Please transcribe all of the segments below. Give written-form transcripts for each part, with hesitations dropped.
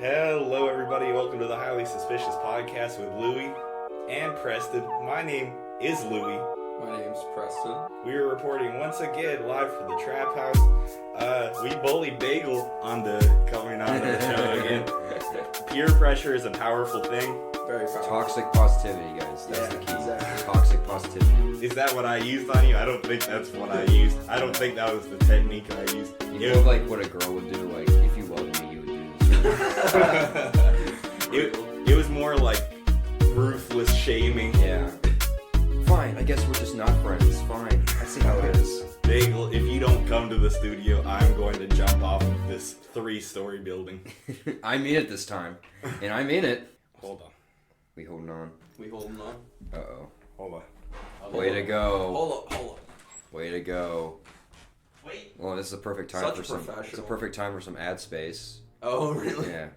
Hello, everybody. Welcome to the Highly Suspicious Podcast with Louie and Preston. My name is Louie. My name's Preston. We are reporting once again live from the Trap House. We bullied Daigle onto coming on the show again. Peer pressure is a powerful thing. Very powerful. Toxic positivity, guys. That's the key. Exactly. Toxic positivity. Is that what I used on you? I don't think that's what I used. I don't think that was the technique I used. You know, like what a girl would do. Like, if you loved me, you would do this. It was more like ruthless shaming. Yeah. Fine. I guess we're just not friends. Fine. I see how it is. Daigle, if you don't come to the studio, I'm going to jump off of this 3-story building. I mean it this time, and I mean it. Hold on. We holding on. We holding on? Uh-oh. Hold on. Way to go. Hold up. Way to go. Wait. Well, this is a perfect time Such for some. professional. It's a perfect time for some ad space. Oh, really? Yeah.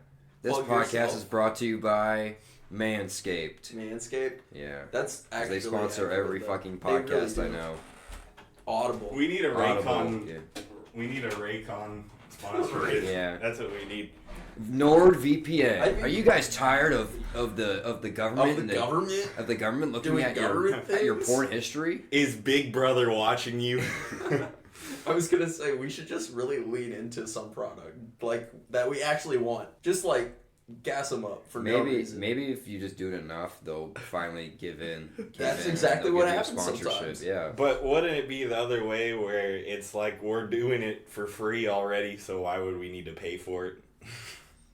This Plug podcast yourself. is brought to you by Manscaped. Manscaped? Yeah. That's 'Cause actually... they sponsor every fucking podcast I know. Audible. We need a Audible, Raycon. yeah. We need a Raycon sponsor. Yeah. That's what we need. NordVPN. Are you guys tired of the government? Of the and government? Of the government looking Doing at government your things? porn history? Is Big Brother watching you? I was gonna say, we should just really lean into some product, like, that we actually want. Just, like, gas them up for no reason. Maybe if you just do it enough, they'll finally give in. That's and exactly they'll what give you a happens sponsorship. sometimes. Yeah. But wouldn't it be the other way where it's like we're doing it for free already, so why would we need to pay for it?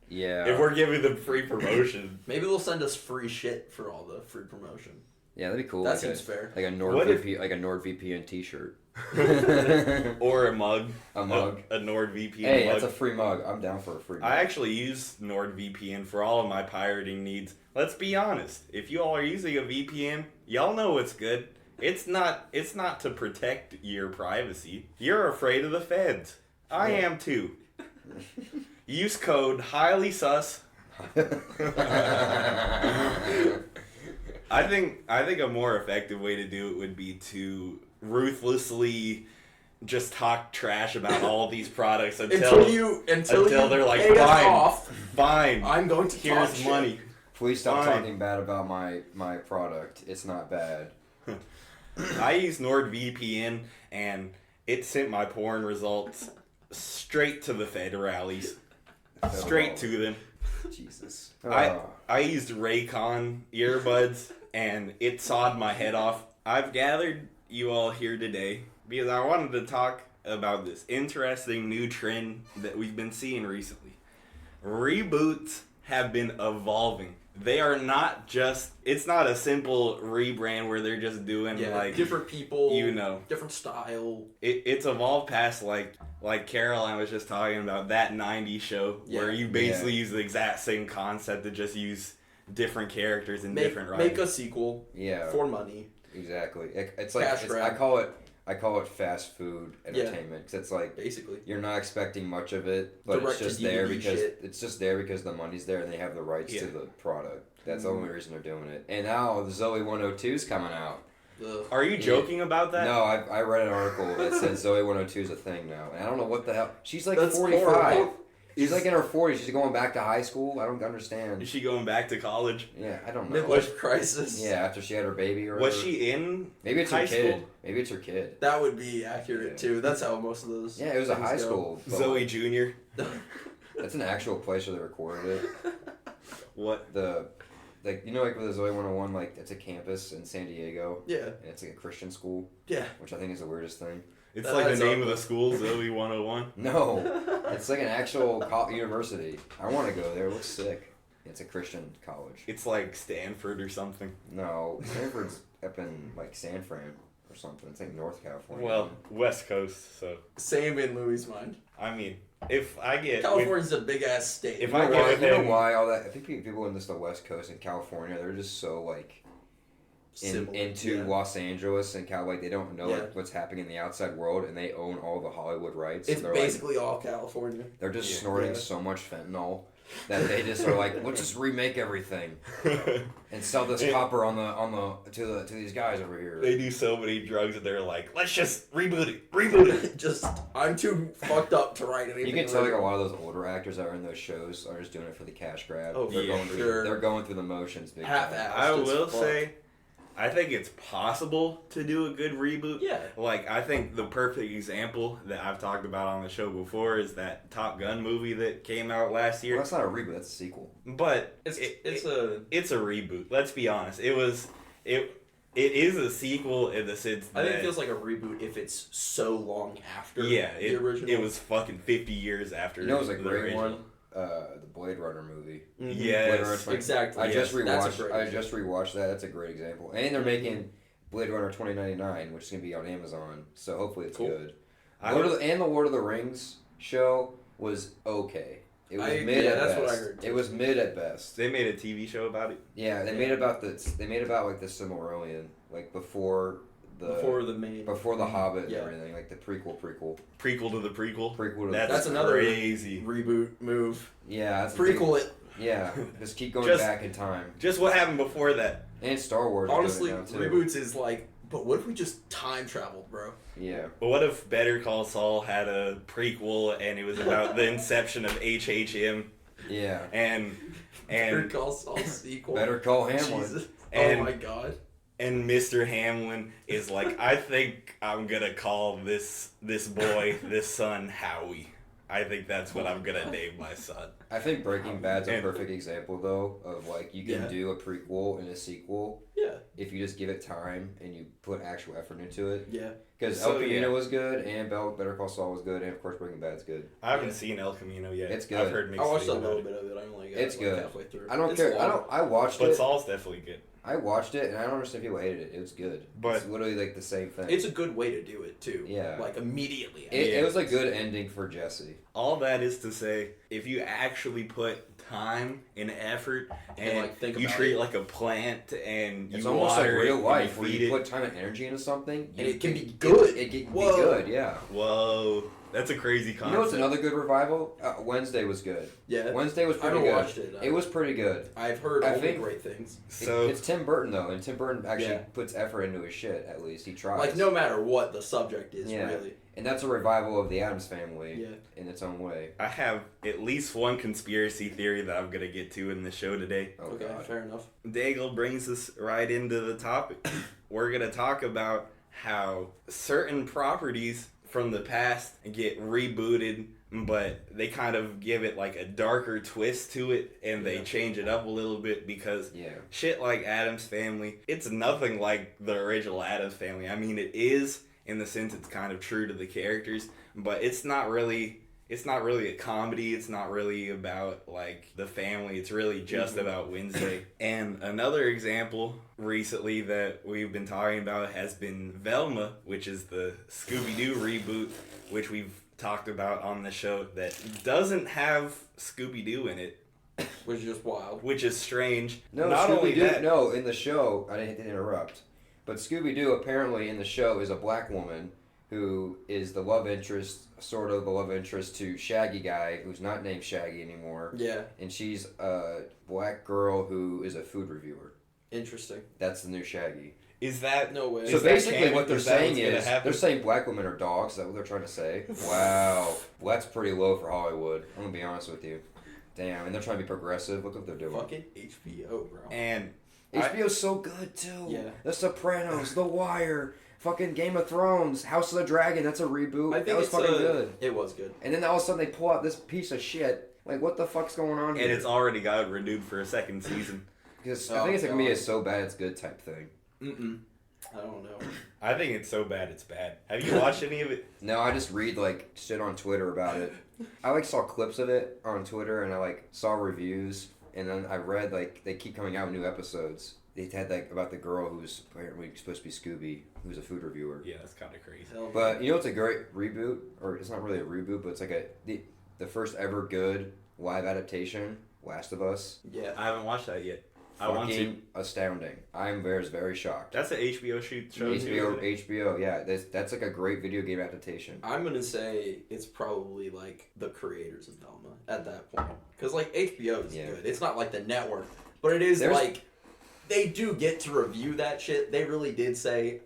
Yeah. If we're giving them free promotion. Maybe they'll send us free shit for all the free promotion. Yeah, that'd be cool. That like seems fair. Like a What if- NordVPN t-shirt. Or a mug. A mug. A NordVPN Hey, mug. that's a free mug. I'm down for a free mug. I actually use NordVPN for all of my pirating needs. Let's be honest. If you all are using a VPN, y'all know it's good. It's not to protect your privacy. You're afraid of the feds. I am too. Use code HIGHLYSUS. I think a more effective way to do it would be to ruthlessly just talk trash about all these products until they're like, pay us fine, off, fine. I'm going to talk Here's shit. money. Please stop Fine. talking bad about my product. It's not bad. I use NordVPN and it sent my porn results straight to the federales. Straight to them. Jesus. I used Raycon earbuds and it sawed my head off. I've gathered you all here today because I wanted to talk about this interesting new trend that we've been seeing recently. Reboots have been evolving. They are not just, it's not a simple rebrand where they're just doing like different people, you know, different style. It's evolved past like Caroline was just talking about that 90s show where you basically use the exact same concept to just use different characters and different writers. Make a sequel for money. Exactly. It's like I call it fast food entertainment because it's like basically you're not expecting much of it, but it's just there because the money's there and they have the rights to the product. That's the only reason they're doing it. And now the Zoe 102 is coming out. Are you joking about that? No, I read an article that said Zoe 102 is a thing now, and I don't know what the hell. She's like That's 45. horrible. She's like in her 40s. She's going back to high school. I don't understand. Is she going back to college? Yeah, I don't know. Midlife crisis. Yeah, after she had her baby or Was whatever. she in Maybe it's high her kid. school? Maybe it's her kid. That would be accurate too. That's how most of those. Yeah, it was a things high go. school. but Zoe Jr.? That's an actual place where they recorded it. What? Like with the Zoe 101, like it's a campus in San Diego. Yeah. And it's like a Christian school. Yeah. Which I think is the weirdest thing. It's like the name of the school, Zoe 101. No, it's like an actual university. I want to go there. It looks sick. It's a Christian college. It's like Stanford or something. No, Stanford's up in like San Fran or something. It's like North California. Well, West Coast, so. Same in Louis' mind. I mean, if I get... California's a big ass state. If you know I get why, within... why all that? I think people in the West Coast and California, they're just so like into Los Angeles and like they don't know like, what's happening in the outside world, and they own all the Hollywood rights. It's so basically all California. They're just snorting so much fentanyl that they just are like, let's just remake everything and sell this copper to these guys over here. They do so many drugs that they're like, let's just reboot it. Just, I'm too fucked up to write anything. You can tell like a lot of those older actors that are in those shows are just doing it for the cash grab. Oh, They're going through the motions big time. I will say, I think it's possible to do a good reboot. Yeah. Like, I think the perfect example that I've talked about on the show before is that Top Gun movie that came out last year. Well, that's not a reboot, that's a sequel. But it's a reboot. Let's be honest. It is a sequel in the sense that... I think it feels like a reboot if it's so long after the original. It was fucking 50 years after it was a the great original. one. The Blade Runner movie. Mm-hmm. Yes, exactly. I just rewatched that. That's a great example. And they're making Blade Runner 2099, which is gonna be on Amazon. So hopefully it's good. The Lord of the Rings show was okay. It was mid at best. What I heard. It was mid at best. They made a TV show about it. Yeah, they made about like the Silmarillion, like before the Hobbit and everything, like the prequel to the prequel. That's another crazy reboot move. Yeah, that's prequel it. Yeah, just keep going back in time. Just what happened before that. And Star Wars. Honestly, reboots is like, but what if we just time traveled, bro? Yeah. But what if Better Call Saul had a prequel and it was about the inception of HHM? Yeah. And Better Call Saul sequel. Better Call Hamlin. Jesus. Oh my god. And Mr. Hamlin is like, I think I'm gonna call this son Howie. I think that's what I'm gonna name my son. I think Breaking Bad's a perfect example though of like you can do a prequel and a sequel. Yeah. If you just give it time and you put actual effort into it. Yeah. Because El Camino was good and Better Call Saul was good and of course Breaking Bad's good. I haven't seen El Camino yet. It's good. I've heard mixed I watched a little bit of it. I only got it's good. halfway through. I don't care. I watched it. But Saul's definitely good. I watched it and I don't understand people hated it. It was good. But it's literally like the same thing. It's a good way to do it too. Yeah. Like immediately. It was a good ending for Jesse. All that is to say, if you actually put time and effort and like, think you about treat it it like a plant and it's you almost like water real it life and where you put time and energy into something and it can be good. It can be good, yeah. Whoa. That's a crazy concept. You know what's another good revival? Wednesday was good. Yeah. Wednesday was pretty good. I haven't watched it. It was pretty good. I've heard only great things. So it's Tim Burton though, and Tim Burton actually puts effort into his shit. At least he tries. Like no matter what the subject is, really. And that's a revival of the Addams Family in its own way. I have at least one conspiracy theory that I'm gonna get to in the show today. Okay, fair enough. Daigle brings us right into the topic. We're gonna talk about how certain properties from the past get rebooted, but they kind of give it like a darker twist to it and they change it up a little bit because shit like Addams Family, it's nothing like the original Addams Family. I mean, it is in the sense it's kind of true to the characters, but it's not really a comedy. It's not really about like the family. It's really just about Wednesday. And another example recently that we've been talking about has been Velma, which is the Scooby-Doo reboot, which we've talked about on the show, that doesn't have Scooby-Doo in it. Which is just wild. Which is strange. No, not only that. No, in the show, I didn't interrupt, but Scooby-Doo apparently in the show is a black woman who is the love interest, sort of the love interest to Shaggy Guy, who's not named Shaggy anymore. Yeah. And she's a black girl who is a food reviewer. Interesting. That's the new Shaggy. Is that... No way. So basically what they're saying is, they're saying black women are dogs. Is that what they're trying to say? Wow. Well, that's pretty low for Hollywood. I'm going to be honest with you. Damn, and they're trying to be progressive. Look what they're doing. Fucking HBO, bro. And... HBO's so good, too. Yeah. The Sopranos, The Wire... Fucking Game of Thrones, House of the Dragon, that's a reboot. I think that was fucking good. It was good. And then all of a sudden they pull out this piece of shit. Like, what the fuck's going on here? And it's already got renewed for a second season. Because I think it's going to be a so bad it's good type thing. I don't know. I think it's so bad it's bad. Have you watched any of it? No, I just read, like, shit on Twitter about it. I, like, saw clips of it on Twitter, and I, like, saw reviews. And then I read, like, they keep coming out with new episodes. They had like about the girl who's apparently supposed to be Scooby, who's a food reviewer. Yeah, that's kind of crazy. But you know what's a great reboot, or it's not really a reboot, but it's like the first ever good live adaptation, Last of Us. Yeah, I haven't watched that yet. fucking astounding. I'm very shocked. That's an HBO show. HBO, yeah. That's like a great video game adaptation. I'm gonna say it's probably like the creators of Velma at that point, because like HBO is good. It's not like the network, but it is like they do get to review that shit. They really did say,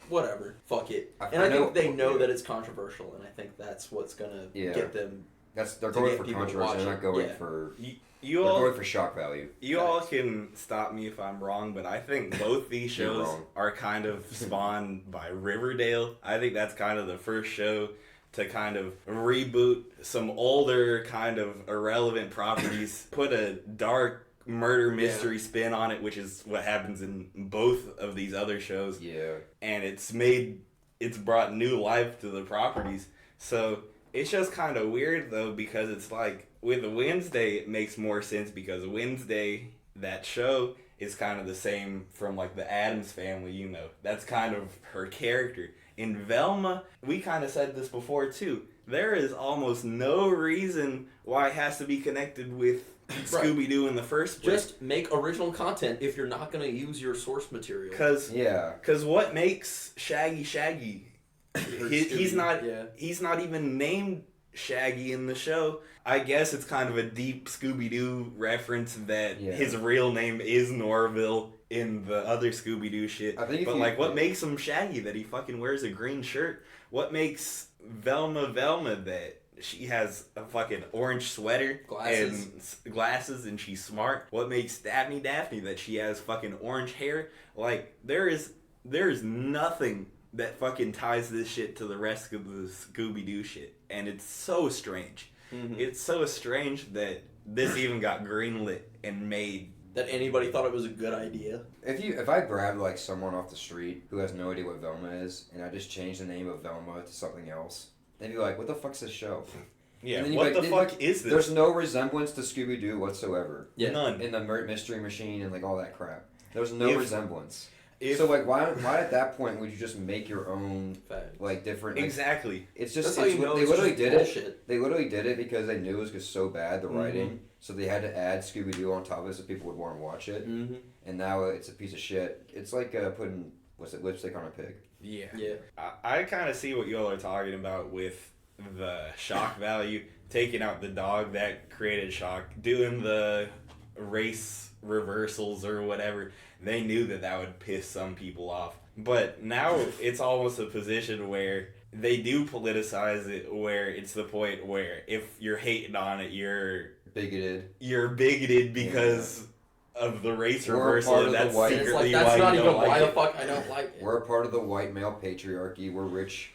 whatever, fuck it. And I think they know that it's controversial, and I think that's what's gonna get them. They're going for controversy. They're not going for. They're going for shock value. You all can stop me if I'm wrong, but I think both these shows are kind of spawned by Riverdale. I think that's kind of the first show to kind of reboot some older kind of irrelevant properties, put a dark murder mystery spin on it, which is what happens in both of these other shows. Yeah. And it's brought new life to the properties. So it's just kind of weird though, because it's like with Wednesday it makes more sense because Wednesday, that show, is kind of the same from like the Addams Family, you know. That's kind of her character. In Velma, we kind of said this before too. There is almost no reason why it has to be connected with Scooby-Doo in the first place. Just make original content if you're not going to use your source material. Because what makes Shaggy Shaggy? He's not even named Shaggy in the show. I guess it's kind of a deep Scooby-Doo reference that his real name is Norville in the other Scooby-Doo shit. What makes him Shaggy? That he fucking wears a green shirt? What makes Velma that she has a fucking orange sweater and glasses and she's smart? What makes Daphne that she has fucking orange hair? Like, there is nothing that fucking ties this shit to the rest of the Scooby-Doo shit. And it's so strange. Mm-hmm. It's so strange that this even got greenlit and made. That anybody thought it was a good idea. If I grabbed like someone off the street who has no idea what Velma is, and I just change the name of Velma to something else, they'd be like, what the fuck's this show? Yeah, what the fuck is this? There's no resemblance to Scooby-Doo whatsoever. Yeah. None. In the Mystery Machine and like all that crap. There's no resemblance. So like why at that point would you just make your own like different exactly? It's just they literally did it. They literally did it because they knew it was just so bad the writing, so they had to add Scooby Doo on top of it so people would want to watch it. Mm-hmm. And now it's a piece of shit. It's like putting lipstick on a pig. Yeah. I kind of see what you all are talking about with the shock value, taking out the dog that created shock, doing the race reversals or whatever. They knew that would piss some people off. But now it's almost a position where they do politicize it, where it's the point where if you're hating on it, you're bigoted. You're bigoted because of the race reversal, and that's secretly that's why not you even don't like why it. the fuck I don't like it. We're a part of the white male patriarchy. We're rich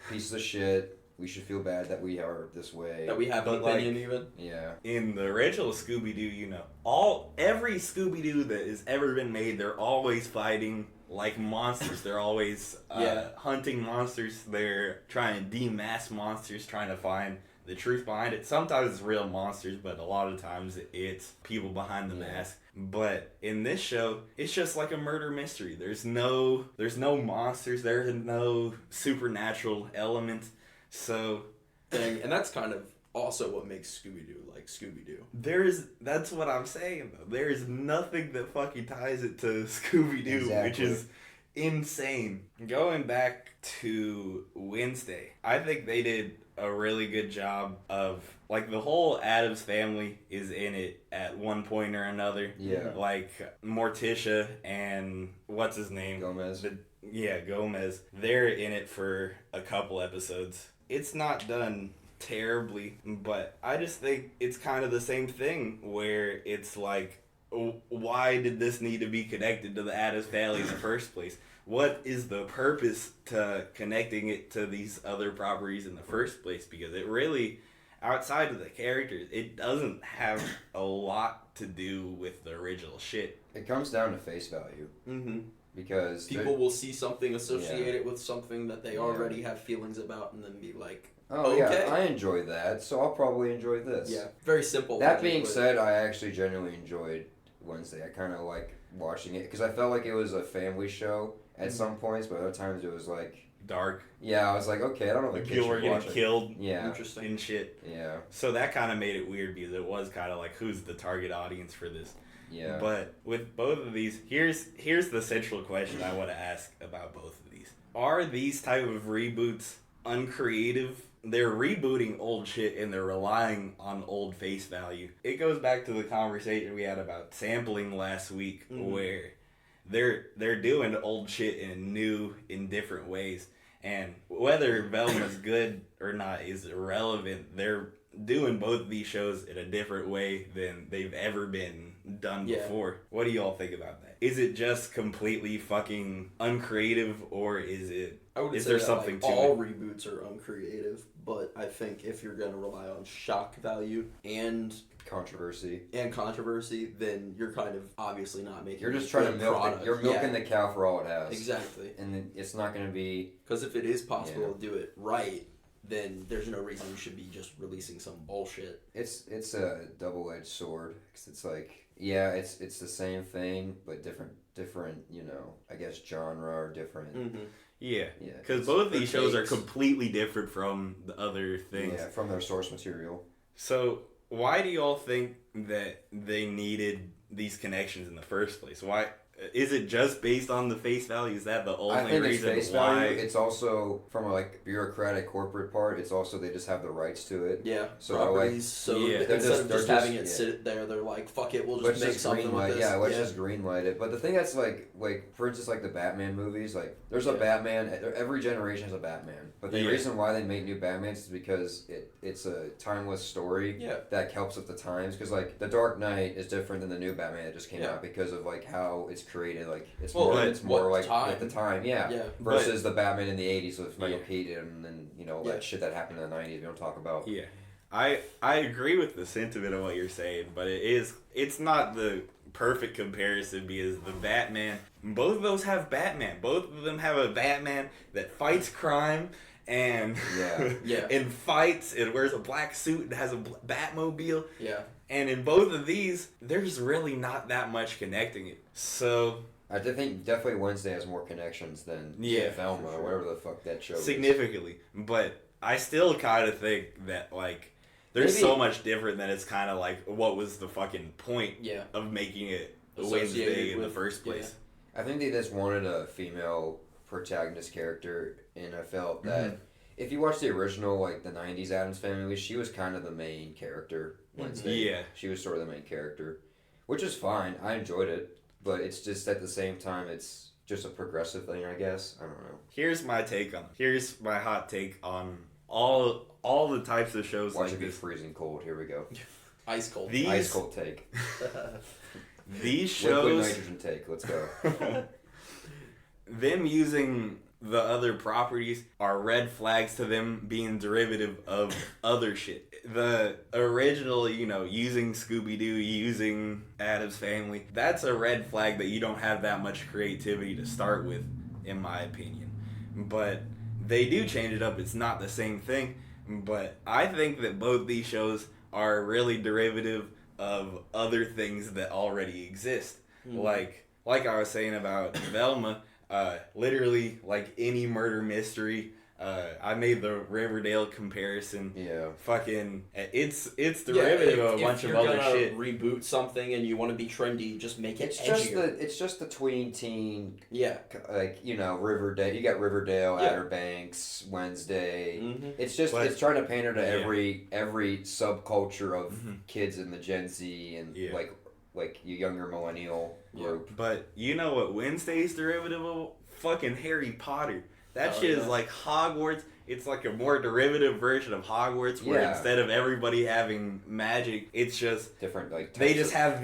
pieces of shit. We should feel bad that we are this way. That we have an opinion, even. Yeah. In the original Scooby-Doo, you know, every Scooby-Doo that has ever been made, they're always fighting like monsters. They're always hunting monsters. They're trying to demask monsters, trying to find the truth behind it. Sometimes it's real monsters, but a lot of times it's people behind the mask. But in this show, it's just like a murder mystery. There's no monsters. There's no supernatural elements. So, and that's kind of also what makes Scooby-Doo like Scooby-Doo. That's what I'm saying though. There is nothing that fucking ties it to Scooby-Doo, which is insane. Going back to Wednesday, I think they did a really good job of, like, the whole Addams Family is in it at one point or another. Yeah. Like, Morticia and what's his name? Gomez. Gomez. They're in it for a couple episodes. It's not done terribly, but I just think it's kind of the same thing where it's like, why did this need to be connected to the Addams Family in the first place? What is the purpose to connecting it to these other properties in the first place? Because it really, outside of the characters, it doesn't have a lot to do with the original shit. It comes down to face value. Mm-hmm. Because people will see something associated with something that they already have feelings about and then be like, oh, okay. Yeah, I enjoy that, so I'll probably enjoy this. Yeah, very simple. That being said, I actually genuinely enjoyed Wednesday. I kind of like watching it because I felt like it was a family show at some points, but other times it was like dark. Yeah, I was like, okay, I don't know if the kids People were should getting watch it. killed Yeah. Interesting. and shit. Yeah. So that kind of made it weird because it was kind of like, who's the target audience for this? Yeah. But with both of these, here's the central question I want to ask about both of these. Are these type of reboots uncreative? They're rebooting old shit and they're relying on old face value. It goes back to the conversation we had about sampling last week, where they're doing old shit in different ways. And whether Velma's good or not is irrelevant. They're doing both of these shows in a different way than they've ever been done before. What do y'all think about that? Is it just completely fucking uncreative, or is it? I would is say there that, something like, to all it? reboots are uncreative, but I think if you're gonna rely on shock value and Controversy, then you're kind of obviously not making. you're just a trying to good milk product. you're milking the cow for all it has. Exactly. And then it's not going to be, Because if it is possible to do it right, then there's no reason you should be just releasing some bullshit. it's a double-edged sword, because it's like, yeah, it's the same thing but different, you know, I guess genre or different. Yeah, Yeah, because both of these shows are takes. completely different from the other things. Yeah, from their source material. So why do y'all think that they needed these connections in the first place? Why is it just based on the face value? Is that the only I think reason it's face why? value. It's also from a like bureaucratic corporate part. It's also they just have the rights to it. Yeah, So, properties. like, So yeah. instead of They're just having it just- sit there, they're like, "Fuck it, we'll Let's just make just something with greenlight. this." Yeah, let's just greenlight it. But the thing that's like for instance, like the Batman movies, like there's a Batman. Every generation has a Batman. But the reason why they make new Batmans is because it's a timeless story. Yeah. That helps with the times. Because like the Dark Knight is different than the new Batman that just came out because of like how it's created. Like it's more like time. at the time. Yeah. Yeah. Versus the Batman in the '80s with Michael Yeah. Keaton and you know that shit that happened in the '90s. We don't talk about. Yeah, I agree with the sentiment of what you're saying, but it's not the perfect comparison because the Batman, both of those have Batman. Both of them have a Batman that fights crime and and fights and wears a black suit and has a Batmobile. Yeah. And in both of these, there's really not that much connecting it. So I think definitely Wednesday has more connections than Velma or whatever the fuck that show significantly. But I still kind of think that, like, there's so much different that it's kind of like, what was the fucking point of making it Wednesday in the first place? I think they just wanted a female protagonist character, and I felt that if you watch the original, like, the 90s Addams Family, she was kind of the main character Wednesday. Yeah. She was sort of the main character, which is fine. I enjoyed it. But it's just at the same time, it's just a progressive thing, I guess. I don't know. Here's my hot take on all the types of shows Watch like it be this. freezing cold. Here we go. Ice cold. Ice cold take. These shows. Liquid nitrogen take. Let's go. Them using the other properties are red flags to them being derivative of other shit. The original, you know, using Scooby-Doo, using Addams Family, that's a red flag that you don't have that much creativity to start with, in my opinion. But they do change it up. It's not the same thing. But I think that both these shows are really derivative of other things that already exist. Like I was saying about Velma, literally like any murder mystery. I made the Riverdale comparison. Yeah. Fucking, it's derivative of a bunch of other shit. If you're gonna reboot something and you want to be trendy, just make it edgier. It's just the tween teen. Yeah. Like, you know, Riverdale. You got Riverdale, Outer Banks, Wednesday. It's just it's trying to pander to every subculture of kids in the Gen Z and like you younger millennial group. But you know what Wednesday's derivative of? Fucking Harry Potter. That shit is like Hogwarts. It's like a more derivative version of Hogwarts where instead of everybody having magic, it's just different, like they just have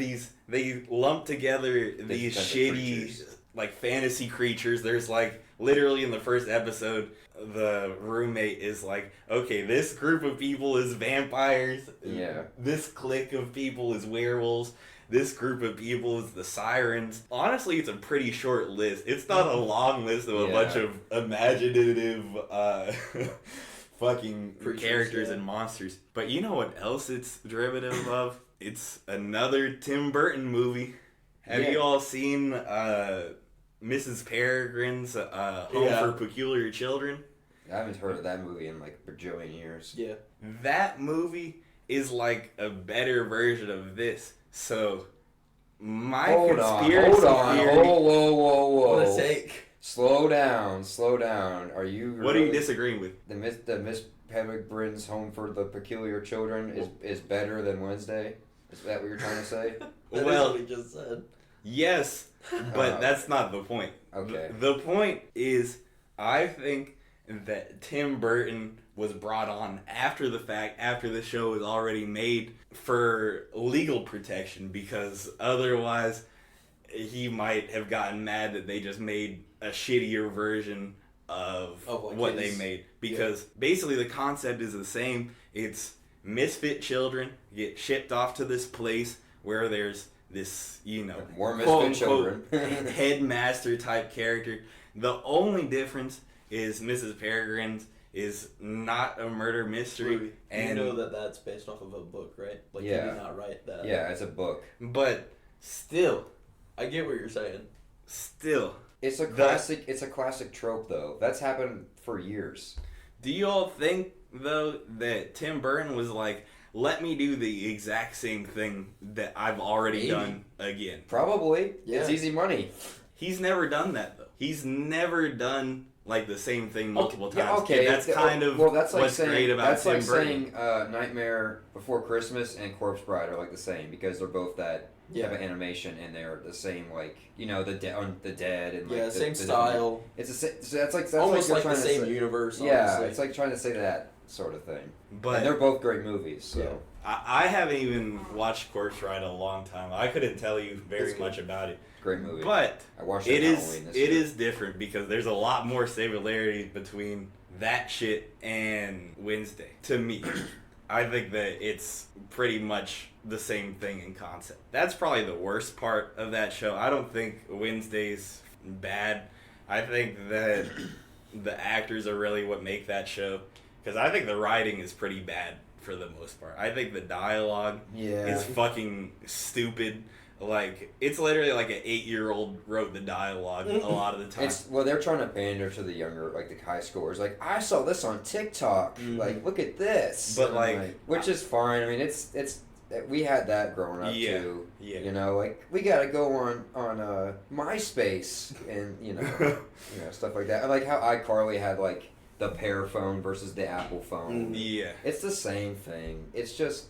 they lump together these shitty like fantasy creatures. There's like literally in the first episode, the roommate is like, okay, this group of people is vampires. Yeah. This clique of people is werewolves. This group of people is the sirens. Honestly, it's a pretty short list. It's not a long list of a bunch of imaginative fucking characters and monsters. But you know what else it's derivative of? It's another Tim Burton movie. Have you all seen Mrs. Peregrine's Home for Peculiar Children. I haven't heard of that movie in like a bajillion years. Yeah. That movie is like a better version of this. So, my conspiracy theory... Whoa. What a take. Slow down. Are you... What are you disagreeing with? The Miss Peregrine's Home for the Peculiar Children is better than Wednesday? Is that what you're trying to say? That is what we just said. Yes, but that's not the point. Okay. The point is, I think that Tim Burton was brought on after the fact, after the show was already made, for legal protection, because otherwise he might have gotten mad that they just made a shittier version of what they made. Because basically the concept is the same. It's misfit children get shipped off to this place where there's this, more misfit children. headmaster type character. The only difference is Mrs. Peregrine's is not a murder mystery. And you know that's based off of a book, right? Like, yeah. You did not write that. Yeah, it's a book. But still, I get what you're saying. Still, it's a classic. It's a classic trope, though. That's happened for years. Do you all think though that Tim Burton was like, let me do the exact same thing that I've already done again? Probably. Yeah. It's easy money. He's never done that though. He's never done like the same thing multiple times. Yeah, okay. And that's kind of that's like what's saying, great about that's Tim like Burton. saying Nightmare Before Christmas and Corpse Bride are like the same because they're both that type of animation and they're the same, like, the dead and like same style. It's that's almost like the same say, universe. Yeah, honestly. It's like trying to say that sort of thing. But and they're both great movies. So I haven't even watched Corpse Bride in a long time. I couldn't tell you very much about it. Great movie. But I watched it is different because there's a lot more similarities between that shit and Wednesday. To me, I think that it's pretty much the same thing in concept. That's probably the worst part of that show. I don't think Wednesday's bad. I think that the actors are really what make that show. Because I think the writing is pretty bad for the most part. I think the dialogue is fucking stupid. Like, it's literally like an 8-year-old wrote the dialogue a lot of the time. They're trying to pander to the younger, like the high scores. Like, I saw this on TikTok. Like, look at this. But like, which is fine. I mean, it's we had that growing up too. Yeah. You know, like we gotta go on MySpace and stuff like that. I like how iCarly had like the Pear phone versus the Apple phone. Yeah. It's the same thing. It's just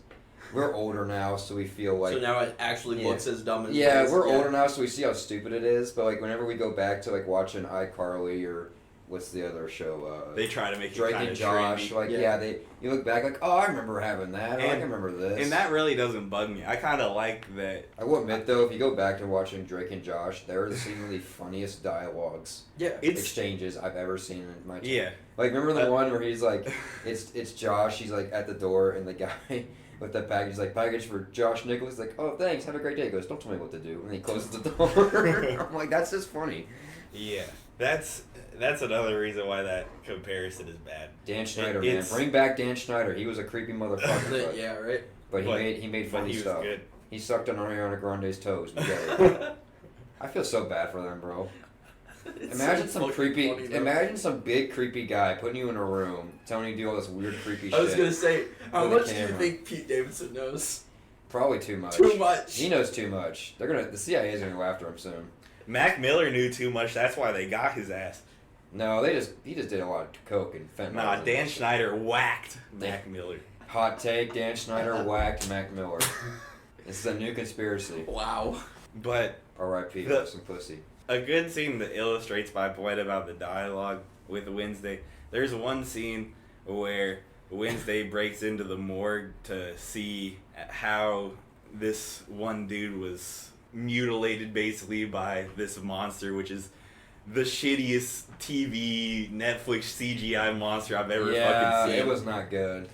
we're older now, so we feel like... So now it actually looks as dumb as... Yeah, we're older now, so we see how stupid it is. But like whenever we go back to like watching iCarly or what's the other show? They try to make it Drake kind and of Josh. trendy. Like you look back like, oh, I remember having that. I can remember this. And that really doesn't bug me. I kind of like that. I will admit though, if you go back to watching Drake and Josh, they're the seemingly funniest dialogues, exchanges I've ever seen in my time. Yeah. Like remember the one where he's like, it's Josh. He's like at the door, and the guy with the package is like, package for Josh Nicholas. He's like, oh thanks, have a great day. He goes, don't tell me what to do, and he closes the door. I'm like, that's just funny. Yeah, that's another reason why that comparison is bad. Dan Schneider, man, bring back Dan Schneider. He was a creepy motherfucker. But, yeah, right. But he made funny stuff. Good. He sucked on Ariana Grande's toes. I feel so bad for them, bro. Imagine some big creepy guy putting you in a room, telling you to do all this weird creepy shit. I was gonna say, how much do you think Pete Davidson knows? Probably too much. Too much. He knows too much. The CIA is gonna go after him soon. Mac Miller knew too much. That's why they got his ass. No, he just did a lot of coke and fentanyl. Nah, Dan Schneider whacked Mac Miller. Hot take: Dan Schneider whacked Mac Miller. This is a new conspiracy. Wow. But R.I.P. Some pussy. A good scene that illustrates my point about the dialogue with Wednesday. There's one scene where Wednesday breaks into the morgue to see how this one dude was mutilated basically by this monster, which is the shittiest TV Netflix CGI monster I've ever fucking seen. It was not good.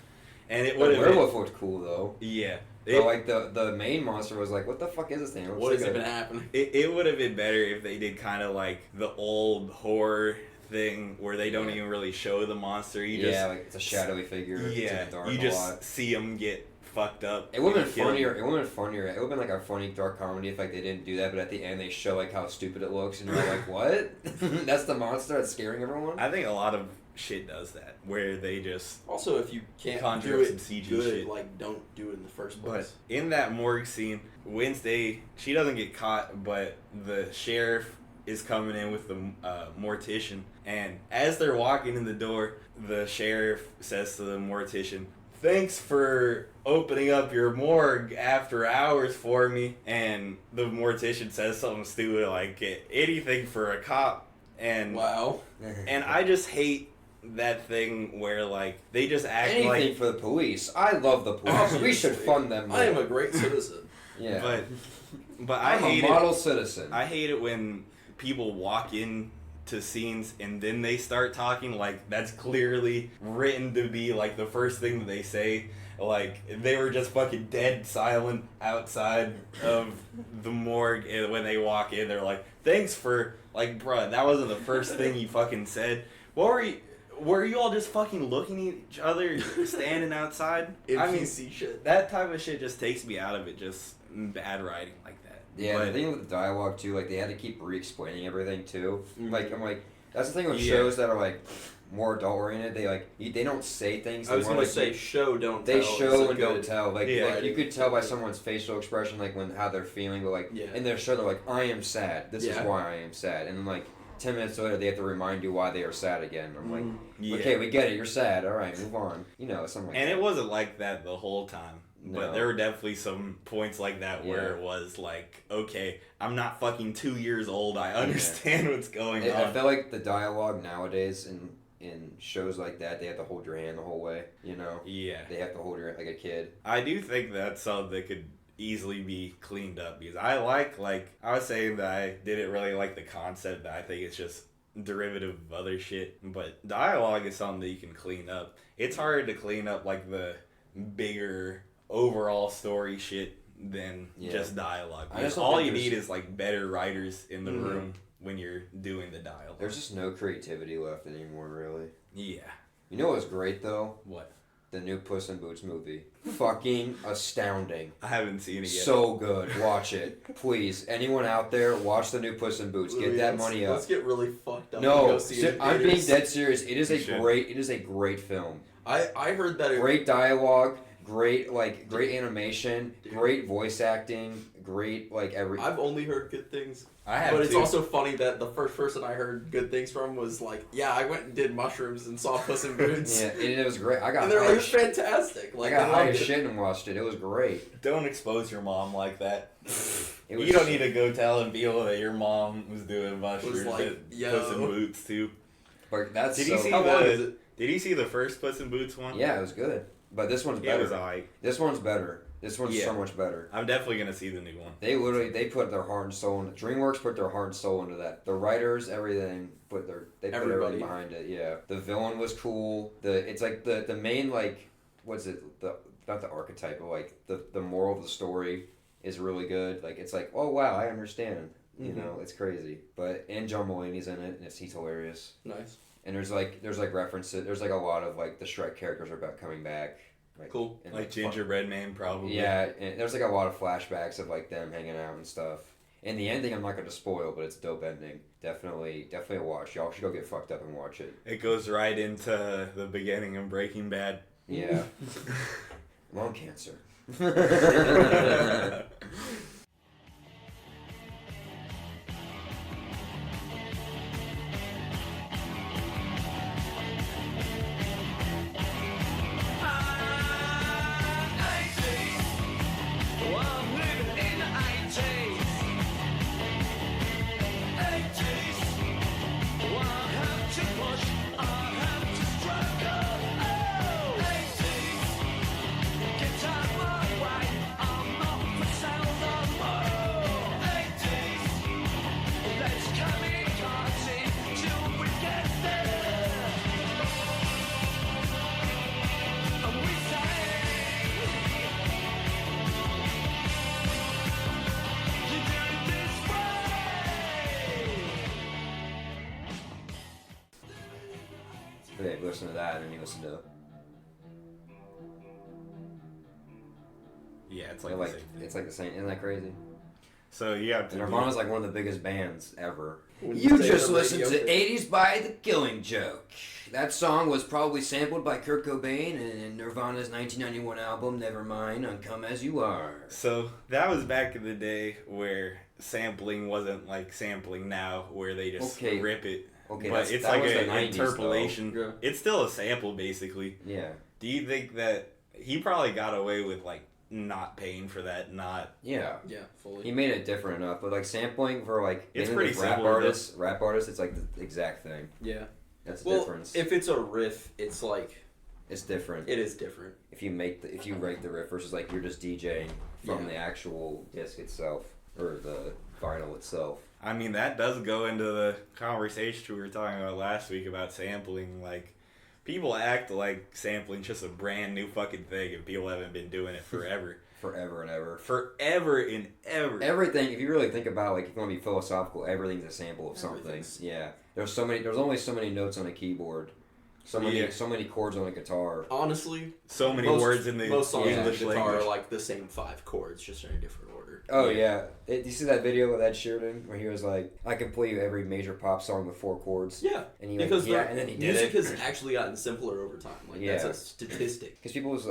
And it would have werewolf looked cool though. Yeah. But like the main monster was like, what the fuck is this thing? What has been happening? It would have been better if they did kind of like the old horror thing where they don't even really show the monster. You just like it's a shadowy figure. Yeah, it's in the dark you just see him get fucked up. It would have been funnier. It would have been funnier. It would have been like a funny dark comedy if like they didn't do that, but at the end they show like how stupid it looks, and you're like, what? That's the monster that's scaring everyone. I think a lot of shit does that, where they just also if you can't conjure do up it some CG good, shit. like don't do it in the first place. But in that morgue scene, Wednesday, she doesn't get caught, but the sheriff is coming in with the mortician, and as they're walking in the door, the sheriff says to the mortician, "Thanks for opening up your morgue after hours for me." And the mortician says something stupid like, anything for a cop. And wow. And I just hate that thing where like they just act anything for the police. I love the police. We should fund them more. I am a great citizen. Yeah. But I'm a model citizen. I hate it when people walk in to scenes and then they start talking like that's clearly written to be like the first thing that they say. Like they were just fucking dead silent outside of the morgue, and when they walk in they're like, "Thanks for," like, bruh, that wasn't the first thing you fucking said. What were you all just fucking looking at each other standing outside? I mean, shit. that type of shit just takes me out of it, just bad writing like that. Yeah, but the thing with the dialogue too, like they had to keep re-explaining everything too. Mm-hmm. Like I'm like, that's the thing with shows that are like more adult oriented. They don't say things. I was gonna like, say show don't. They tell. show and don't tell. Like, Yeah. like you could tell by someone's facial expression, like when how they're feeling. But like in their show, they're like, "I am sad. This is why I am sad." And then like 10 minutes later, they have to remind you why they are sad again. I'm like, okay, we get it. You're sad. All right, move on. You know, something like that. And it wasn't like that the whole time. No. But there were definitely some points like that where it was like, okay, I'm not fucking 2 years old. I understand what's going on. I felt like the dialogue nowadays in shows like that, they have to hold your hand the whole way. You know? Yeah. They have to hold your hand like a kid. I do think that's something that could easily be cleaned up because I was saying that I didn't really like the concept. That I think it's just derivative of other shit. But dialogue is something that you can clean up. It's hard to clean up like the bigger overall story shit than just dialogue. All you need is like better writers in the room when you're doing the dialogue. There's just no creativity left anymore, really. Yeah. You know what was great though? What? The new Puss in Boots movie. Fucking astounding. I haven't seen it yet. So good. Watch it. Please. Anyone out there, watch the new Puss in Boots. Get that money up. Let's get really fucked up. No, and go see it in I'm being theaters. dead serious. It is a great film. I heard that Great dialogue, great animation, great voice acting, great every. I've only heard good things. I have But it's too. also funny that the first person I heard good things from was like, yeah, I went and did mushrooms and saw Puss in Boots. Yeah, it was great. I got and they're high like, as fantastic. I Like, got I high loved as it. shit and watched it. It was great. Don't expose your mom like that. It was You don't need to go telling people that your mom was doing mushrooms Was like, at yo. Puss in Boots too. But that's Did so. you see How long is it? Did you see the first Puss in Boots one? Yeah, it was good. But this one's It better. was alright. This one's better. This one's Yeah. so much better. I'm definitely gonna see the new one. They put their heart and soul into DreamWorks put their heart and soul into that. The writers, everything put Everybody. everything behind it. Yeah. The villain was cool. It's like the main what's it not the archetype but like the moral of the story is really good. Like it's like, oh wow, I understand. You know, it's crazy. And John Mulaney's in it and he's hilarious. Nice. And there's references. There's like a lot of like the Shrek characters are about coming back. Cool. And, Like Gingerbread Man, probably. yeah, and there's like a lot of flashbacks of like them hanging out and stuff. And the ending, I'm not going to spoil, but it's a dope ending. Definitely a watch. Y'all should go get fucked up and watch it. It goes right into the beginning of Breaking Bad. Yeah. Lung cancer. Okay, listen to that and then you listen to Yeah, it's They're like the like same thing. it's like the same. Isn't that crazy? So you have to. And Nirvana's like one of the biggest bands ever. When You say just the listened radio to '80s by The Killing Joke. That song was probably sampled by Kurt Cobain in Nirvana's 1991 album Nevermind on Come As You Are. So that was back in the day where sampling wasn't like sampling now, where they just rip it. Okay, but it's that like was the an 90s, interpolation. though. Yeah. It's still a sample, basically. Yeah. Do you think that he probably got away with like not paying for that? Not. Yeah. Yeah, fully. He made it different enough, but like sampling for like It's mainly pretty with rap similar, artists, it's like the exact thing. Yeah. That's the Well, difference. if it's a riff, it's like It's different. it is different. If you write the riff versus like you're just DJing from the actual disc itself or the vinyl itself. I mean, that does go into the conversation we were talking about last week about sampling. Like, people act like sampling's just a brand new fucking thing, and people haven't been doing it forever. Forever and ever. Forever and ever. Everything, if you really think about, like, if you want to be philosophical, everything's a sample of something. Everything's- Yeah. There's only so many notes on a keyboard. So many chords on a guitar. Honestly, So many words in the most songs on English guitar language. are like the same 5 chords, just in a different order. Oh, yeah. Do you see that video of Ed Sheeran where he was like, I can play you every major pop song with 4 chords? Yeah, And he because and then he did music it. has actually gotten simpler over time. Like that's a statistic. Because people's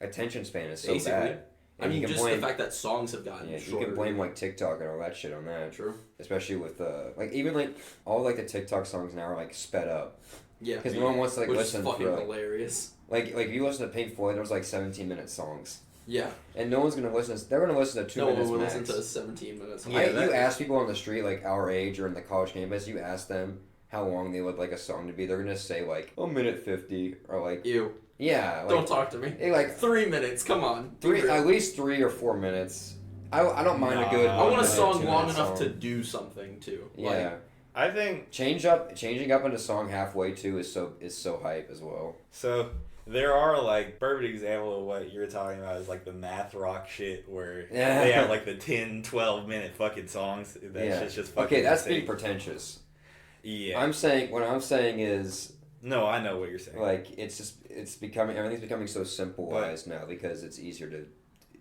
attention span is so Basically. bad. I And mean, you can just blame, the fact that songs have gotten you shorter. can blame like TikTok and all that shit on that. True. Especially with like even like all like the TikTok songs now are like sped up. Yeah. Because no one wants to like Which listen is fucking for like, hilarious. like if you listen to Pink Floyd, there's like 17-minute songs, Yeah. and no one's gonna listen. They're gonna listen to 2 No one minutes would max. listen to 17 minutes. Yeah, You ask people on the street like our age or in the college campus, you ask them how long they would like a song to be. They're gonna say like a minute 50 or like Ew. yeah. Like, Don't talk to me. like 3 minutes. Come on. at least 3 or 4 minutes. I don't mind a good. Nah. I want a 1 minute, song 2 long minute enough song. to do something too. Yeah. I think Changing up into song halfway too is so hype as well. so. There are like perfect example of what you're talking about is like the math rock shit where they have like the 10, 12 minute fucking songs. That's just fucking okay. That's insane. being pretentious. Yeah. What I'm saying is No, I know what you're saying. like everything's becoming so simplified now because it's easier to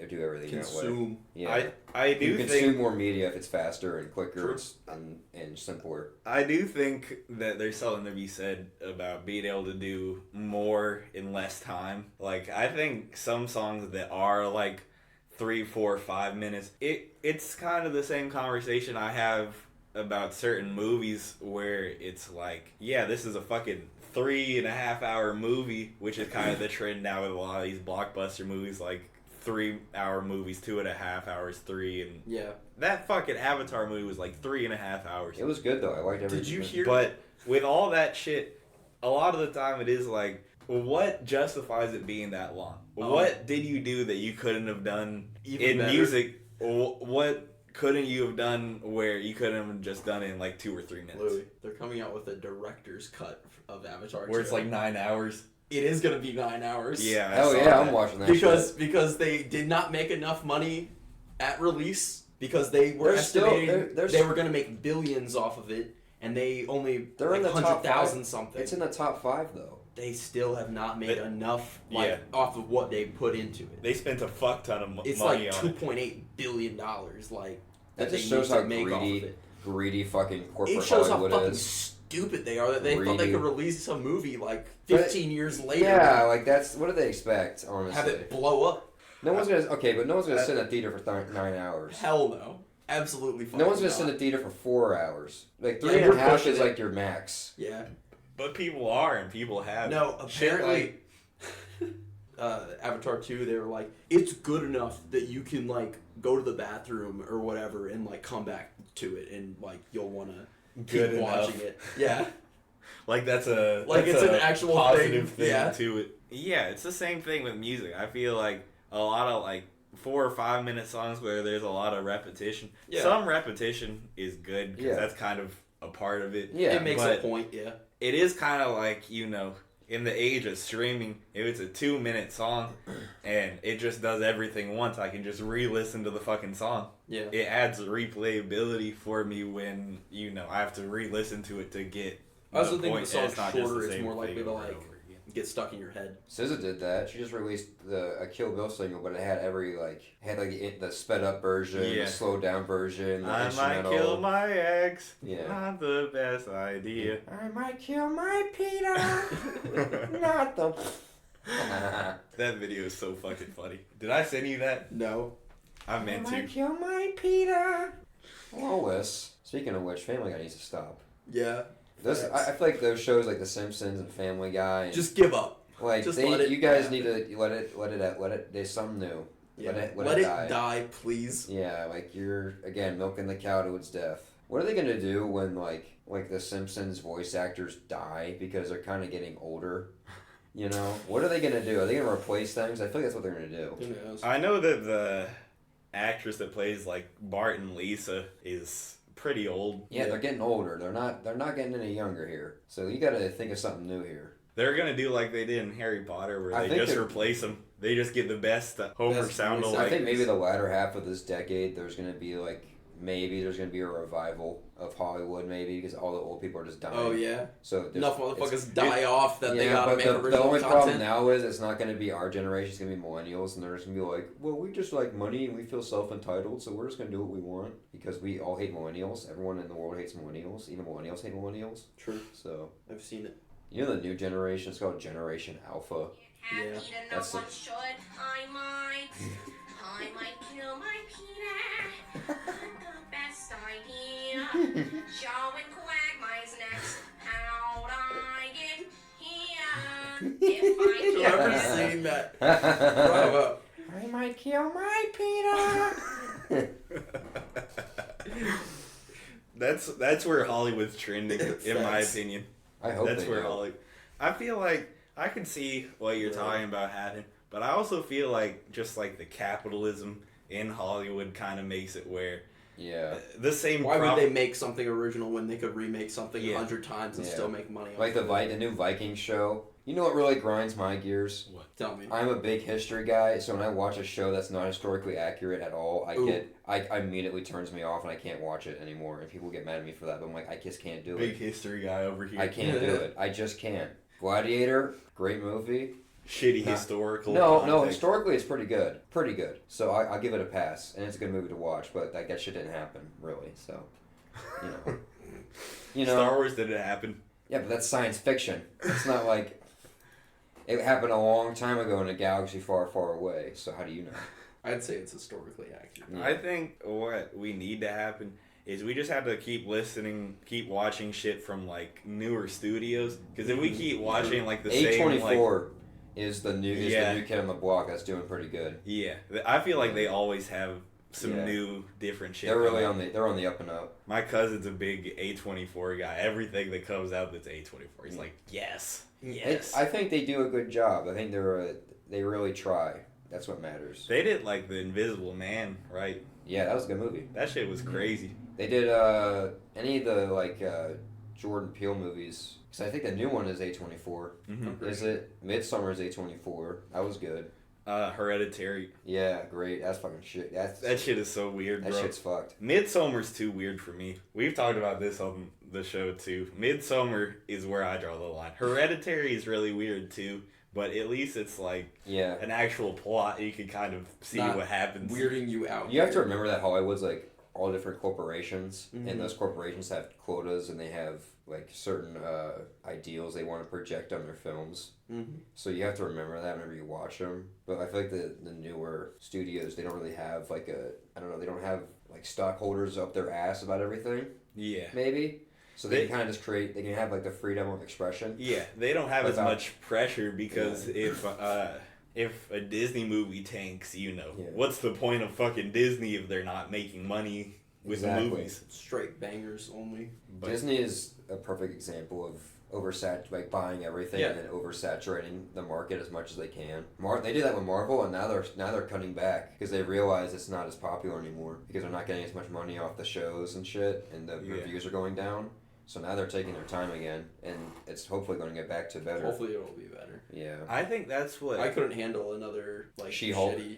do everything that way. Consume. Yeah. I do you think consume more media if it's faster and quicker True. and simpler. I do think that there's something to be said about being able to do more in less time. Like, I think some songs that are like 3, 4, 5 minutes, it's kind of the same conversation I have about certain movies where it's like, yeah, this is a fucking 3.5 hour movie, which is kind of the trend now with a lot of these blockbuster movies, like 3-hour movies, 2.5 hours, 3, and Yeah. that fucking Avatar movie was like 3.5 hours. It was good though. I liked everything. Did you hear? But with all that shit, a lot of the time it is like, what justifies it being that long? What did you do that you couldn't have done Even in better. music? What couldn't you have done where you couldn't have just done it in like 2 or 3 minutes? Louis, they're coming out with a director's cut of Avatar. Where it's 2. like 9 hours. It is gonna be 9 hours. Yeah. I Oh saw yeah, that. I'm watching that. shit. because they did not make enough money at release because they were They're still- estimating they're they were gonna make billions off of it and they only They're in like the top 100,000 5. something. It's in the top 5 though. They still have not made They- enough Yeah. off of what they put into it. They spent a fuck ton of It's money like on it. $2.8 billion like That they just need shows to how make off of greedy it. fucking corporate It shows how Hollywood fucking is. stupid they are that they thought they Greedy. could release a movie like But- 15 years later. Yeah, like that's what do they expect? Honestly, have it blow up. no one's gonna but no one's gonna sit in a theater for 9 hours. Hell no. Absolutely fucking No one's gonna not. sit in a theater for 4 hours. Like Yeah, 3.5 you're pushing is it. like your max. Yeah. But people are, and people have. No, shit apparently Avatar 2, they were like, it's good enough that you can like go to the bathroom or whatever and like come back to it and like you'll wanna Good keep watching enough. it. Yeah. Like that's a Like, that's it's a an actual positive thing, thing yeah. to it. Yeah, it's the same thing with music. I feel like a lot of like 4 or 5 minute songs where there's a lot of repetition. Yeah. Some repetition is good because Yeah. that's kind of a part of it. Yeah, It makes a but- point, yeah. It is kind of like, in the age of streaming, if it's a 2-minute song and it just does everything once, I can just re-listen to the fucking song. Yeah. It adds replayability for me when, I have to re-listen to it to get I also the think point, the and it's song's not just shorter, the it's same more likely thing to over and like over again. get stuck in your head. SZA did that. She just released a Kill Bill single, but it had the sped up version, the slowed down version, the I might kill my ex. Yeah. Not the best idea. I might kill my Peter. Not the. That video is so fucking funny. Did I send you that? No. I meant to. I might kill my Peter. Lois. Speaking of which, Family Guy needs to stop. Yeah. I feel like those shows like The Simpsons and Family Guy. And, just give up. Like just you guys need to let it. There's something new. Yeah. Let it die, please. Yeah, like you're again milking the cow to its death. What are they gonna do when like The Simpsons voice actors die because they're kind of getting older? You know, what are they gonna do? Are they gonna replace things? I feel like that's what they're gonna do. Who knows? I know that the actress that plays like Bart and Lisa is pretty old. Yeah, they're getting older. They're not getting any younger here. So you got to think of something new here. They're gonna do like they did in Harry Potter, where they just replace them. They just get the best Homer sound alike. I think maybe the latter half of this decade, there's gonna be a revival of Hollywood, maybe because all the old people are just dying. Oh yeah. So enough motherfuckers die off that they gotta make original the only content. problem now is it's not gonna be our generation. It's gonna be millennials, and they're just gonna be like, well, we just like money and we feel self-entitled, so we're just gonna do what we want because we all hate millennials. Everyone in the world hates millennials. Even millennials hate millennials. True. So I've seen it. You know the new generation? It's called Generation Alpha. Yeah. That's the... I might kill my Peter. Not the best idea. Joe and Quagmire's next. How'd I get here? If I I've never kill seen that. Bravo. I might kill my Peter. That's where Hollywood's trending, in my opinion. I hope that's where do. Hollywood. I feel like I can see what you're talking about happening, but I also feel like just like the capitalism in Hollywood kind of makes it where the same. Why would they make something original when they could remake something 100 times and Yeah. still make money? Like the new Vikings show. You know what really grinds my gears? What? Tell me. I'm a big history guy, so when I watch a show that's not historically accurate at all, I immediately turns me off and I can't watch it anymore. And people get mad at me for that, but I'm like, I just can't do Big it. history guy over here. I can't do it. I just can't. Gladiator, great movie. Shitty historical. No, context. historically it's pretty good. Pretty good. So I'll give it a pass, and it's a good movie to watch. But that shit didn't happen, really. So, you know, Star Wars didn't happen. Yeah, but that's science fiction. It's not like it happened a long time ago in a galaxy far, far away. So how do you know? I'd say it's historically accurate. Yeah. I think what we need to happen is we just have to keep watching shit from like newer studios. Because if we keep watching like the same A24 is the new kid on the block that's doing pretty good. Yeah, I feel like they always have some new different shit. They're really on the up and up. My cousin's a big A24 guy. Everything that comes out that's A24, he's like, yes. I think they do a good job. I think they really try. That's what matters. They did like The Invisible Man, right? Yeah, that was a good movie. That shit was crazy. They did any of the Jordan Peele movies. Because I think the new one is A24. Mm-hmm. Is it? Midsummer is A24. That was good. Hereditary. Yeah, great. That's fucking shit. That shit is so weird, bro. That shit's fucked. Midsummer's too weird for me. We've talked about this on the show too. Midsummer is where I draw the line. Hereditary is really weird too, but at least it's like an actual plot. You can kind of see what happens. Weirding you out. You have to remember that Hollywood's like all different corporations, and those corporations have quotas, and they have like certain ideals they want to project on their films. Mm-hmm. So you have to remember that whenever you watch them. But I feel like the newer studios, they don't really have like they don't have like stockholders up their ass about everything. Yeah. Maybe. So they can kind of just they can have like the freedom of expression. Yeah, they don't have as much pressure because if a Disney movie tanks, what's the point of fucking Disney if they're not making money with the movies? Straight bangers only. But Disney is a perfect example of buying everything and then oversaturating the market as much as they can. They did that with Marvel, and now they're cutting back because they realize it's not as popular anymore because they're not getting as much money off the shows and shit, and the reviews are going down. So now they're taking their time again, and it's hopefully going to get back to better. Hopefully it'll be better. Yeah. I think that's what... I couldn't handle another, She-Hulk. shitty...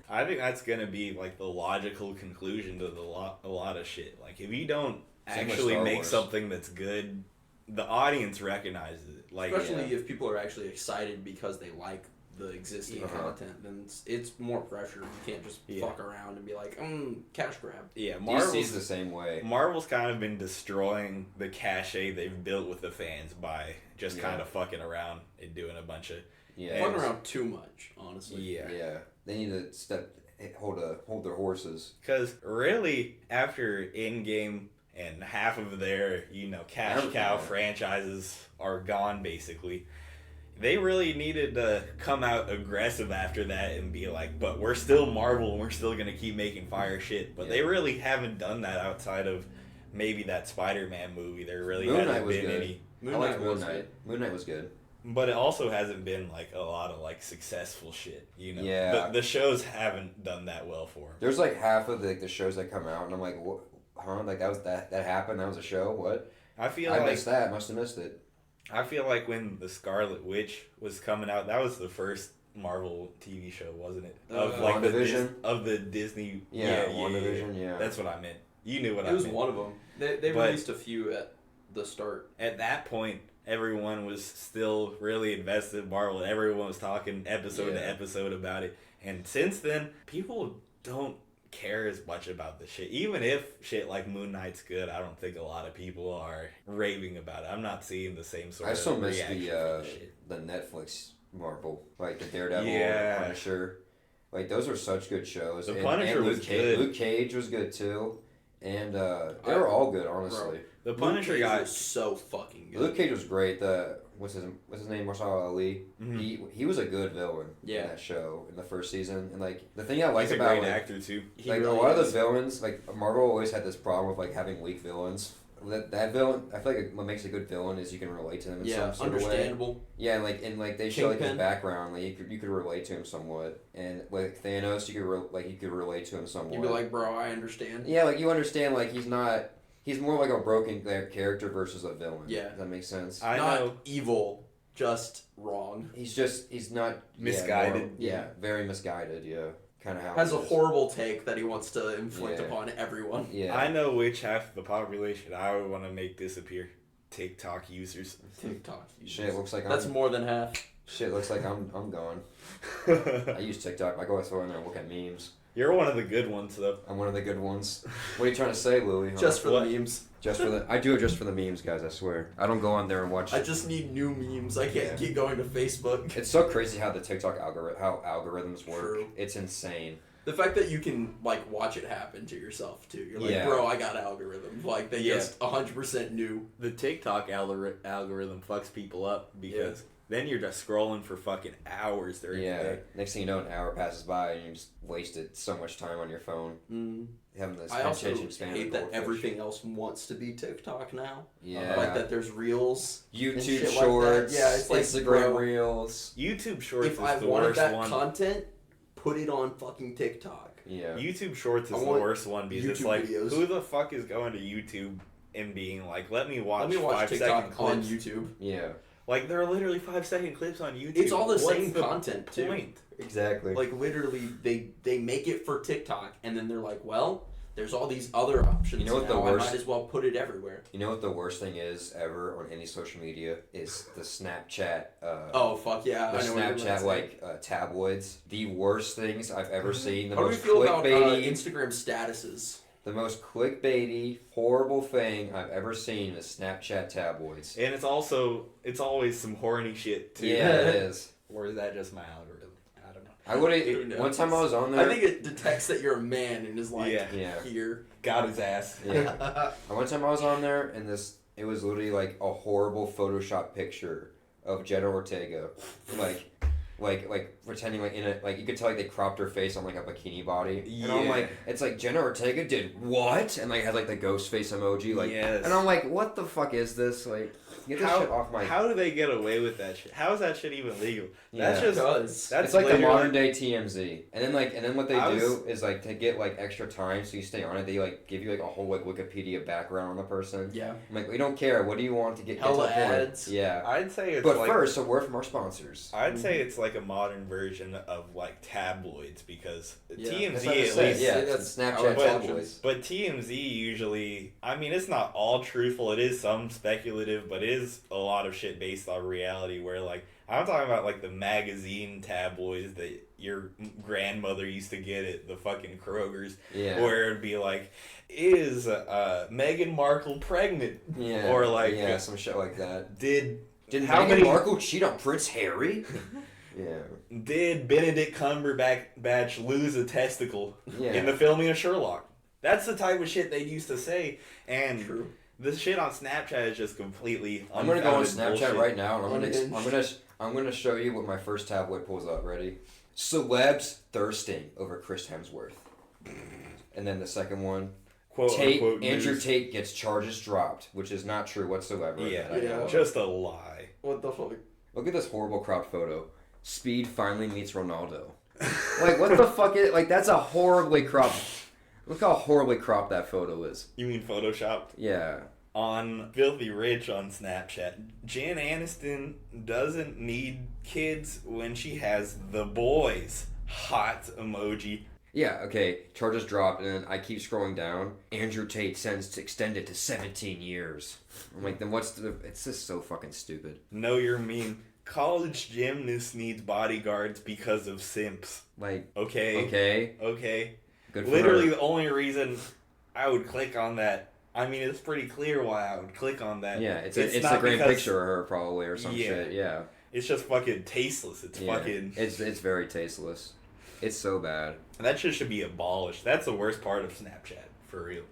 I think that's going to be, the logical conclusion to a lot of shit. If you don't actually make something that's good, the audience recognizes it. Like, especially if people are actually excited because they like the existing content, then it's more pressure. You can't just fuck around and be like, cash grab. Yeah, DC's the same way. Marvel's kind of been destroying the cachet they've built with the fans by just kind of fucking around and doing a bunch of fucking around too much, honestly. Yeah. They need to hold their horses. Because really, after Endgame and half of their cash cow franchises are gone, basically. They really needed to come out aggressive after that and be like, but we're still Marvel and we're still going to keep making fire shit. But they really haven't done that outside of maybe that Spider-Man movie. There really hasn't been any. Moon Knight was good. But it also hasn't been like a lot of like successful shit, Yeah. The shows haven't done that well for them. There's like half of the shows that come out and I'm like, what? Huh? Like that happened? That was a show? What? I missed that. Must have missed it. I feel like when the Scarlet Witch was coming out, that was the first Marvel TV show, wasn't it? Of like of the Disney. WandaVision. Yeah. That's what I meant. You knew what I meant. It was one of them. They released a few at the start. At that point, everyone was still really invested in Marvel. Everyone was talking episode to episode about it. And since then, people don't care as much about the shit. Even if shit like Moon Knight's good, I don't think a lot of people are raving about it. I'm not seeing the same sort of I still miss shit. the Netflix Marvel, like the Daredevil, the Punisher. Like those are such good shows. The Punisher was good. Luke Cage was good too. And they were all good, honestly. The Punisher guy was so fucking good. Luke Cage was great. What's his name? Mahershala Ali. Mm-hmm. He was a good villain in that show in the first season. And like the thing I like he's about a great actor too. Like really a lot of the villains, like Marvel always had this problem with like having weak villains. That villain, I feel like what makes a good villain is you can relate to them in some sort of way. Understandable. Yeah, and like they show like his background, like you could relate to him somewhat, and like Thanos, you could relate to him somewhat. You'd be like, bro, I understand. Yeah, like you understand, like he's more like a broken character versus a villain. Yeah, does that make sense? Not evil, just wrong. He's not misguided. Very misguided. Yeah. Kind of how has a horrible take that he wants to inflict upon everyone. Yeah, I know which half of the population I would want to make disappear. TikTok users. Shit, looks like that's more than half. Shit, looks like I'm gone. I use TikTok. I go throw in there and look at memes. You're one of the good ones, though. I'm one of the good ones. What are you trying to say, Louie? Huh? Just for the memes. I do it just for the memes, guys. I swear. I don't go on there and watch. I just need new memes. I can't keep going to Facebook. It's so crazy how the TikTok algorithms work. True. It's insane. The fact that you can like watch it happen to yourself too. You're like, bro, I got algorithms. Like they just 100% knew. The TikTok algorithm fucks people up because then you're just scrolling for fucking hours during the day. Next thing you know, an hour passes by and you just wasted so much time on your phone. Having this I also hate that everything else wants to be TikTok now. Yeah. Like that there's Reels. YouTube Shorts. Like it's like Instagram Reels. YouTube Shorts if is I the wanted worst that one. Content, put it on fucking TikTok. Yeah. YouTube Shorts is the worst one because it's like, videos. who the fuck is going to YouTube and being like, let me watch 5 TikTok second clips on YouTube. Yeah. Like, there are literally 5-second clips on YouTube. It's all the What's same the content, too. Point? Exactly. Like, literally, they make it for TikTok, and then they're like, well, there's all these other options. You know what now. the worst? I might as well put it everywhere. You know what the worst thing is ever on any social media is the Snapchat. Oh fuck yeah! The I know Snapchat tabloids. The worst things I've ever seen. How do you feel about Instagram statuses? The most clickbaity, horrible thing I've ever seen is Snapchat tabloids. And it's always some horny shit too. Yeah, it is. Or is that just my algorithm? I don't know. I would. One time I was on there. I think it detects that you're a man and is like, here, got his ass. Yeah. One time I was on there and it was literally like a horrible Photoshop picture of Jenna Ortega, like pretending like in a you could tell like they cropped her face on like a bikini body. And I'm like, it's like Jenna Ortega did what? And like had like the ghost face emoji and I'm like, what the fuck is this? Like, get this shit off my. How do they get away with that shit? How is that shit even legal? That's it's like the modern day TMZ. And then what they do is like to get like extra time so you stay on it. They like give you like a whole like Wikipedia background on the person. Yeah. I'm like, we don't care. What do you want to get? Hella ads. Yeah. I'd say it's but first, a word from our sponsors. I'd say it's like like a modern version of like tabloids because Yeah, TMZ That's what I at said, least. yeah, that's it's how Snapchat it tabloids. functions. But TMZ usually, I mean, it's not all truthful. It is some speculative, but it is a lot of shit based on reality. Where like I'm talking about like the magazine tabloids that your grandmother used to get at the fucking Kroger's, Yeah. where it'd be like, is Meghan Markle pregnant? Yeah. Or like, yeah, some shit like that. Did How Meghan Markle cheat on Prince Harry? Yeah. Did Benedict Cumberbatch lose a testicle Yeah. in the filming of Sherlock? That's the type of shit they used to say, and True. the shit on Snapchat is just completely. I'm gonna go on unfounded Snapchat bullshit. right now, and Unhinged. I'm gonna show you what my first tabloid pulls up. Ready? Celebs thirsting over Chris Hemsworth, and then the second one. Quote unquote Andrew news. Tate gets charges dropped, which is not true whatsoever. Yeah, that I know of. just a lie. What the fuck? Look at this horrible crop photo. Speed finally meets Ronaldo. Like, what the fuck is... Like, that's a horribly cropped... Look how horribly cropped that photo is. You mean photoshopped? Yeah. On Filthy Rich on Snapchat, Jen Aniston doesn't need kids when she has the boys. Hot emoji. Yeah, okay. Charges dropped, and then I keep scrolling down. Andrew Tate sends to extend it to 17 years. I'm like, then what's the... It's just so fucking stupid. Know your meme. College gymnast needs bodyguards because of simps. Like, Okay. okay. Good for Literally her. the only reason I would click on that. I mean, it's pretty clear why I would click on that. Yeah, it's not a great because- picture of her, probably, or some Yeah. shit. Yeah. It's just fucking tasteless. It's Yeah. fucking. It's very tasteless. It's so bad. That shit should be abolished. That's the worst part of Snapchat, for real.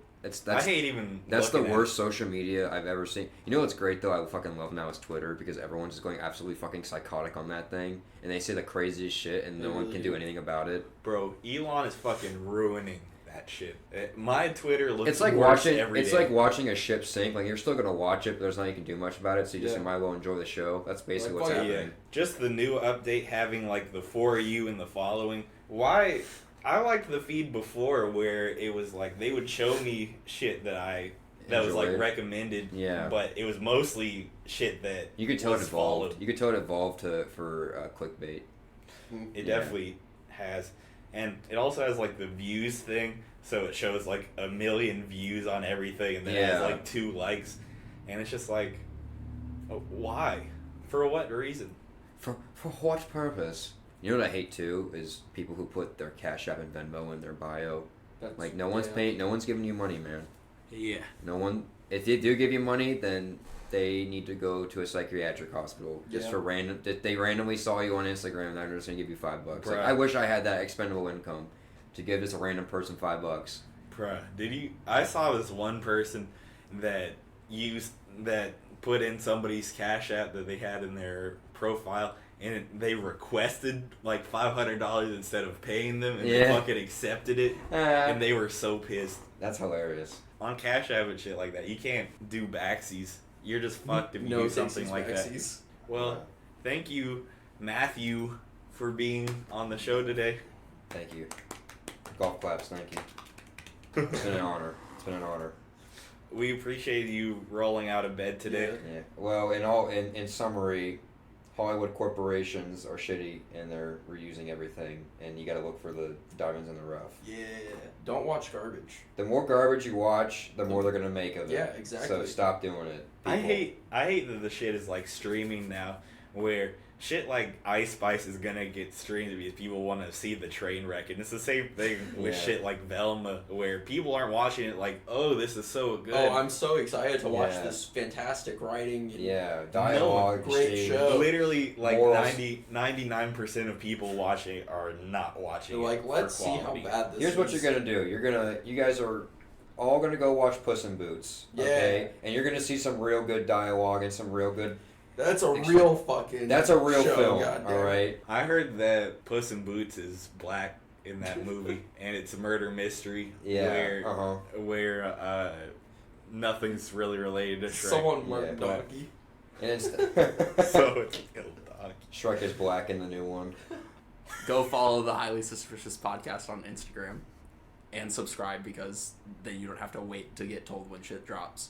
I hate even. That's the looking at worst social media I've ever seen. You know what's great though? I fucking love now is Twitter because everyone's just going absolutely fucking psychotic on that thing, and they say the craziest shit, and no one can do anything about it. Bro, Elon is fucking ruining that shit. My Twitter looks. It's like worse watching. every It's day. like watching a ship sink. Like you're still gonna watch it, but there's nothing you can do much about it. So you just Yeah. might as well enjoy the show. That's basically Like, what's fuck happening. Yeah, just the new update having like the For You and the following. Why? I liked the feed before where it was like they would show me shit that was like Enjoy. recommended. Yeah. But it was mostly shit that You could tell it was evolved. followed. You could tell it evolved for clickbait. It Yeah. definitely has, and it also has like the views thing. So it shows like 1 million views on everything, and then it has Yeah. like 2 likes, and it's just like, why? For what reason? For what purpose? You know what I hate too is people who put their Cash App and Venmo in their bio. That's, Like no one's paying, no one's giving you money, man. Yeah. No one. If they do give you money, then they need to go to a psychiatric hospital just Yeah. for random. That they randomly saw you on Instagram, and they're just gonna give you $5. Like, Bruh. I wish I had that expendable income to give just a random person $5. Bruh, did you? I saw this one person that put in somebody's Cash App that they had in their profile, and they requested like $500 instead of paying them, and they Yeah. fucking accepted it, and they were so pissed. That's hilarious. On Cash App and shit like that, you can't do backsies. You're just fucked if you do something like that. Well, thank you, Matthew, for being on the show today. Thank you. Golf claps. Thank you. It's been an honor. It's been an honor. We appreciate you rolling out of bed today. Yeah. Well, in summary, Hollywood corporations are shitty and they're reusing everything, and you got to look for the diamonds in the rough. Yeah. Don't watch garbage. The more garbage you watch, the more they're gonna make of it. Yeah, exactly. So stop doing it. I people. hate that the shit is like streaming now, where shit like Ice Spice is gonna get streamed because people want to see the train wreck, and it's the same thing with Yeah. shit like Velma, where people aren't watching it like, oh, this is so good. Oh, I'm so excited to watch Yeah. this fantastic writing. And Yeah, dialogue, great exchange. show. Literally, like Morals. 99% of people watching it are not watching They're it. like, let's for see how quality. bad this Here's is. what you're gonna do. You guys are all gonna go watch Puss in Boots. Okay? And you're gonna see some real good dialogue and some real good. That's a real fucking. That's a real show, film. goddamn. All right. I heard that Puss in Boots is black in that movie, and it's a murder mystery Yeah. where nothing's really related to Shrek. Someone murdered Yeah, Donkey. And it's So it's killed dog. Shrek is black in the new one. Go follow the Highly Suspicious Podcast on Instagram and subscribe because then you don't have to wait to get told when shit drops.